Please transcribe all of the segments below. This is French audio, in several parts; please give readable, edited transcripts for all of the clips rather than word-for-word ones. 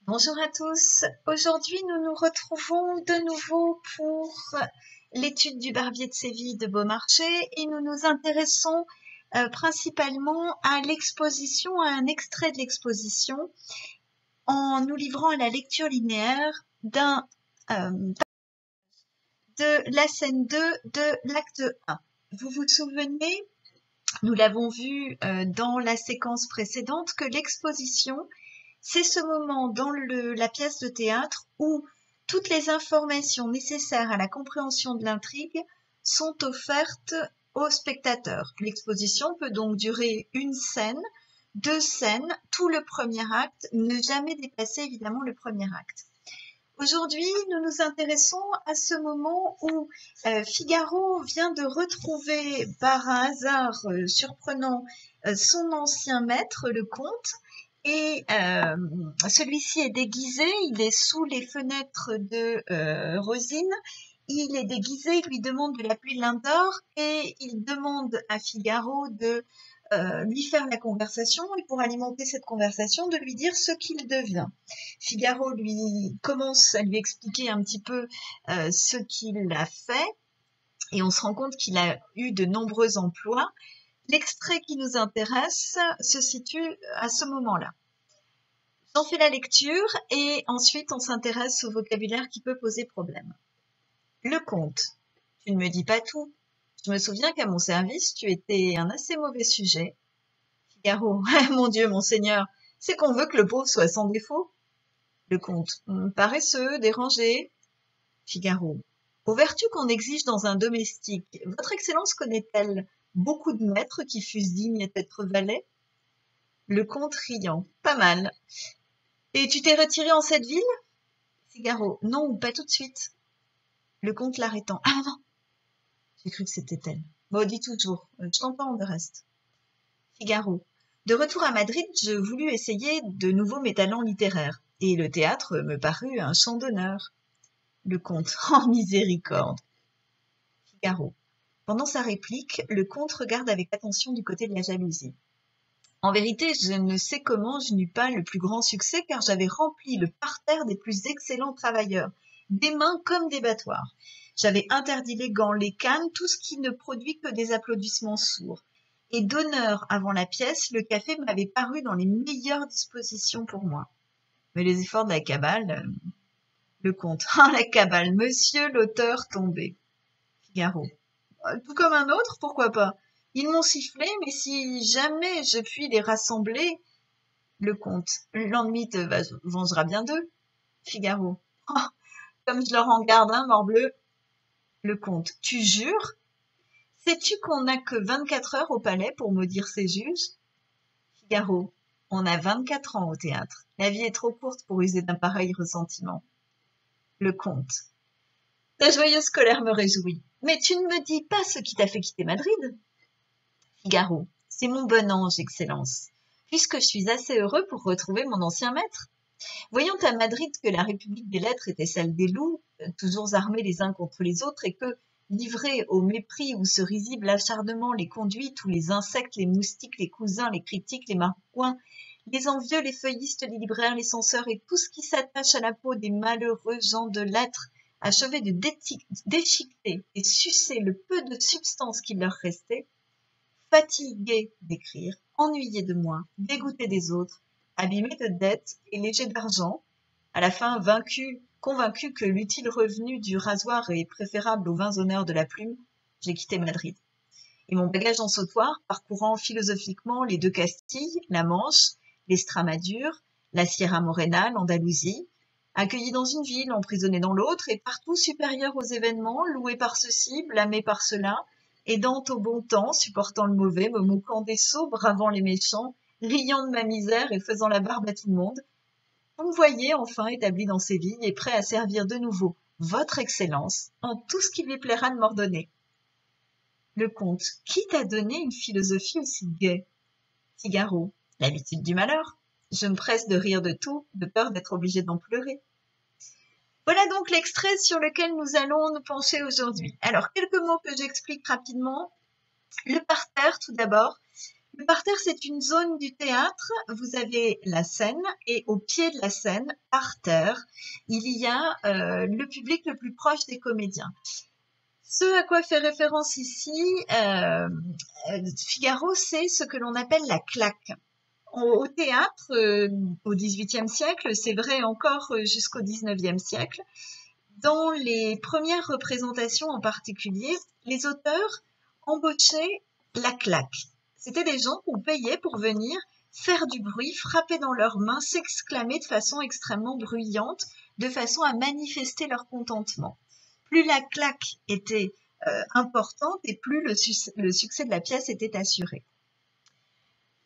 Bonjour à tous. Aujourd'hui, nous nous retrouvons de nouveau pour l'étude du Barbier de Séville de Beaumarchais et nous nous intéressons principalement à l'exposition, à un extrait de l'exposition en nous livrant à la lecture linéaire de la scène 2 de l'acte 1. Vous vous souvenez, nous l'avons vu dans la séquence précédente, que l'exposition, c'est ce moment dans la pièce de théâtre où toutes les informations nécessaires à la compréhension de l'intrigue sont offertes aux spectateurs. L'exposition peut donc durer une scène, deux scènes, tout le premier acte, ne jamais dépasser évidemment le premier acte. Aujourd'hui, nous nous intéressons à ce moment où Figaro vient de retrouver par un hasard surprenant son ancien maître, le comte, et celui-ci est déguisé, il est sous les fenêtres de Rosine, il est déguisé, il lui demande de l'appeler Lindor et il demande à Figaro de lui faire la conversation et pour alimenter cette conversation de lui dire ce qu'il devient. Figaro lui commence à lui expliquer un petit peu ce qu'il a fait et on se rend compte qu'il a eu de nombreux emplois. L'extrait qui nous intéresse se situe à ce moment-là. J'en fais la lecture et ensuite on s'intéresse au vocabulaire qui peut poser problème. Le comte, tu ne me dis pas tout. Je me souviens qu'à mon service, tu étais un assez mauvais sujet. Figaro, mon Dieu, monseigneur, c'est qu'on veut que le pauvre soit sans défaut. Le comte, paresseux, dérangé. Figaro, aux vertus qu'on exige dans un domestique, votre Excellence connaît-elle beaucoup de maîtres qui fussent dignes d'être valets? Le comte riant, pas mal. Et tu t'es retiré en cette ville? Figaro, non, pas tout de suite. Le comte l'arrêtant, ah non, j'ai cru que c'était elle. Bon, dis toujours, je t'entends de reste. Figaro, de retour à Madrid, je voulus essayer de nouveau mes talents littéraires, et le théâtre me parut un champ d'honneur. Le comte, en miséricorde. Figaro, pendant sa réplique, le comte regarde avec attention du côté de la jalousie. En vérité, je ne sais comment je n'eus pas le plus grand succès, car j'avais rempli le parterre des plus excellents travailleurs, des mains comme des battoirs. J'avais interdit les gants, les cannes, tout ce qui ne produit que des applaudissements sourds. Et d'honneur avant la pièce, le café m'avait paru dans les meilleures dispositions pour moi. Mais les efforts de la cabale... Le comte. Ah, la cabale, monsieur l'auteur tombé. Figaro. Tout comme un autre, pourquoi pas? Ils m'ont sifflé, mais si jamais je puis les rassembler... Le comte. L'ennemi te vengera bien d'eux. Figaro. Oh, comme je leur en garde un, morbleu. Le comte. Tu jures? Sais-tu qu'on n'a que 24 heures au palais pour maudire ses juges? Figaro. On a 24 ans au théâtre. La vie est trop courte pour user d'un pareil ressentiment. Le comte. Ta joyeuse colère me réjouit. Mais tu ne me dis pas ce qui t'a fait quitter Madrid? Figaro. C'est mon bon ange, Excellence, puisque je suis assez heureux pour retrouver mon ancien maître. Voyant à Madrid que la République des lettres était celle des loups, toujours armés les uns contre les autres, et que, livrés au mépris où ce risible acharnement les conduit, tous les insectes, les moustiques, les cousins, les critiques, les marouins, les envieux, les feuillistes, les libraires, les censeurs, et tout ce qui s'attache à la peau des malheureux gens de lettres, achevaient de déchiqueter et sucer le peu de substance qui leur restait, fatigués d'écrire, ennuyés de moi, dégoûtés des autres, abîmés de dettes et légers d'argent, à la fin convaincu que l'utile revenu du rasoir est préférable aux vains honneurs de la plume, j'ai quitté Madrid. Et mon bagage en sautoir, parcourant philosophiquement les deux Castilles, la Manche, l'Estramadure, la Sierra Morena, l'Andalousie, accueilli dans une ville, emprisonné dans l'autre, et partout supérieur aux événements, loué par ceci, blâmé par cela, aidant au bon temps, supportant le mauvais, me moquant des sots, bravant les méchants, riant de ma misère et faisant la barbe à tout le monde. Vous me voyez enfin établi dans Séville et prêt à servir de nouveau votre Excellence en tout ce qui lui plaira de m'ordonner. Le comte, qui t'a donné une philosophie aussi gaie? Figaro, l'habitude du malheur. Je me presse de rire de tout, de peur d'être obligé d'en pleurer. Voilà donc l'extrait sur lequel nous allons nous pencher aujourd'hui. Alors, quelques mots que j'explique rapidement. Le parterre, tout d'abord. Le parterre, c'est une zone du théâtre. Vous avez la scène et au pied de la scène, par terre, il y a le public le plus proche des comédiens. Ce à quoi fait référence ici Figaro, c'est ce que l'on appelle la claque. Au théâtre, au XVIIIe siècle, c'est vrai encore jusqu'au XIXe siècle, dans les premières représentations en particulier, les auteurs embauchaient la claque. C'était des gens qu'on payait pour venir faire du bruit, frapper dans leurs mains, s'exclamer de façon extrêmement bruyante, de façon à manifester leur contentement. Plus la claque était importante et plus le succès de la pièce était assuré.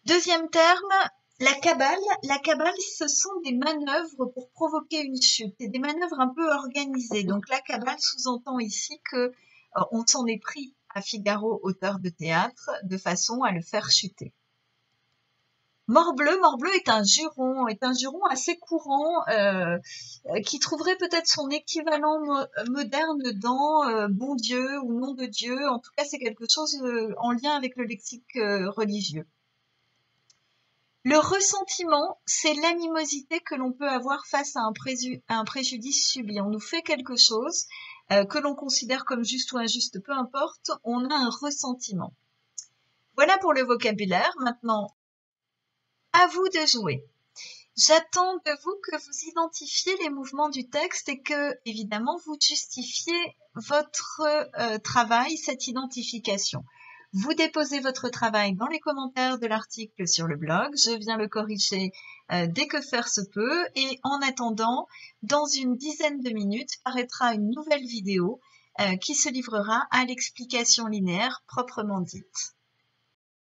Deuxième terme, la cabale. La cabale, ce sont des manœuvres pour provoquer une chute, et des manœuvres un peu organisées. Donc la cabale sous-entend ici que on s'en est pris à Figaro, auteur de théâtre, de façon à le faire chuter. Morbleu est un juron assez courant qui trouverait peut-être son équivalent moderne dans Bon Dieu ou Nom de Dieu. En tout cas, c'est quelque chose en lien avec le lexique religieux. Le ressentiment, c'est l'animosité que l'on peut avoir face à un préjudice subi. On nous fait quelque chose que l'on considère comme juste ou injuste, peu importe, on a un ressentiment. Voilà pour le vocabulaire. Maintenant, à vous de jouer. J'attends de vous que vous identifiez les mouvements du texte et que, évidemment, vous justifiez votre travail, cette identification. Vous déposez votre travail dans les commentaires de l'article sur le blog. Je viens le corriger dès que faire se peut. Et en attendant, dans une dizaine de minutes, paraîtra une nouvelle vidéo qui se livrera à l'explication linéaire proprement dite.